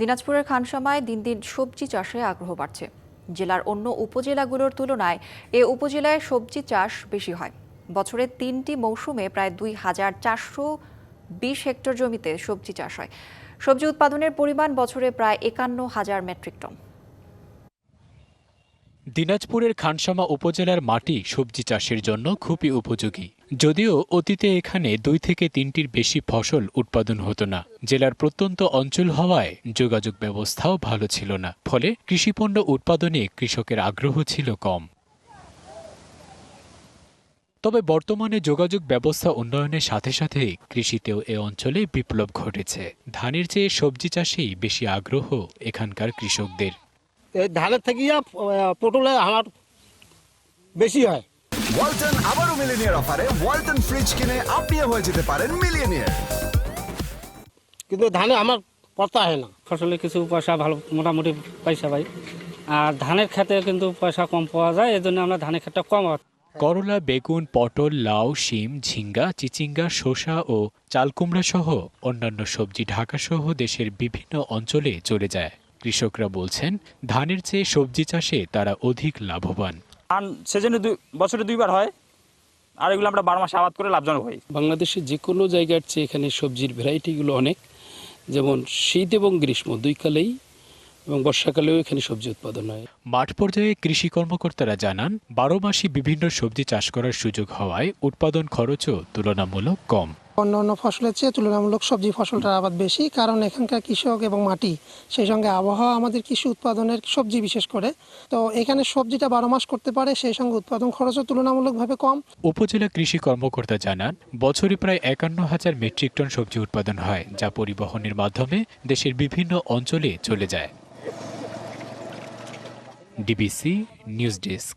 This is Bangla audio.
দিনাজপুরের খানসামায় দিন দিন সবজি চাষে আগ্রহ বাড়ছে। জেলার অন্য উপজেলাগুলোর তুলনায় এ উপজেলায় সবজি চাষ বেশি হয়। বছরের 3টি মৌসুমে প্রায় 2,420 হেক্টর জমিতে সবজি চাষ হয়। সবজি উৎপাদনের পরিমাণ বছরে প্রায় 51,000 মেট্রিক টন। দিনাজপুরের খানসামা উপজেলার মাটি সবজি চাষের জন্য খুবই উপযোগী। যদিও অতীতে এখানে 2 থেকে 3টির বেশি ফসল উৎপাদন হতো না। জেলার প্রত্যন্ত অঞ্চল হওয়ায় যোগাযোগ ব্যবস্থাও ভালো ছিল না, ফলে কৃষিপণ্য উৎপাদনে কৃষকের আগ্রহ ছিল কম। তবে বর্তমানে যোগাযোগ ব্যবস্থা উন্নয়নের সাথে সাথে কৃষিতেও এ অঞ্চলে বিপ্লব ঘটেছে। ধানের চেয়ে সবজি চাষেই বেশি আগ্রহ এখানকার কৃষকদের। ধানের থেকে পটলে আমার বেশি হয়। ওয়ালটন আবারও মিলিনিয়ার অফারে ওয়ালটন ফ্রিজ কিনে আপনিও হয়ে যেতে পারেন মিলিয়নিয়ার। কিন্তু ধানে আমার পড়তা হয় না। ফসলে কিছু পয়সা ভালো মোটামুটি পয়সা পাই, আর ধানের খেতে কিন্তু পয়সা কম পাওয়া যায়, এই জন্য আমরা ধানের খেতটা কম। করলা, বেগুন, পটল, লাউ, শিম, ঝিঙ্গা, চিচিঙ্গা, শসা ও চালকুমড়া সহ অন্যান্য সবজি ঢাকা সহ দেশের বিভিন্ন অঞ্চলে চলে যায়। কৃষকরা বলছেন, ধানের চেয়ে সবজি চাষে তারা অধিক লাভবান। ধান সিজনে বছরে 2বার হয়, আর এগুলো আমরা 12 মাস আবাদ করে লাভজনক হই। বাংলাদেশের যে কোনো জায়গার চেয়ে এখানে সবজির ভ্যারাইটিগুলো অনেক, যেমন শীত এবং গ্রীষ্ম 2 কালেই এবং বর্ষাকালেও এখানে সবজি উৎপাদন হয়। মাঠ পর্যায়ে কৃষি কর্মকর্তারা জানান, 12 মাসই বিভিন্ন সবজি চাষ করার সুযোগ হওয়ায় উৎপাদন খরচও তুলনামূলক কম। অন্যান্য ফসলের চেয়ে তুলনামূলক সবজি ফসলটার আবাদ বেশি, কারণ এখানকার কৃষক এবং মাটি, সেই সঙ্গে আবহাওয়া আমাদের কৃষি উৎপাদনের সবজি বিশেষ করে, তো এখানে সবজিটা 12 মাস করতে পারে, সেই সঙ্গে উৎপাদন খরচও তুলনামূলকভাবে কম। উপজেলা কৃষি কর্মকর্তা জানান, বছরে প্রায় 51,000 মেট্রিক টন সবজি উৎপাদন হয়, যা পরিবহনের মাধ্যমে দেশের বিভিন্ন অঞ্চলে চলে যায়। DBC news desk.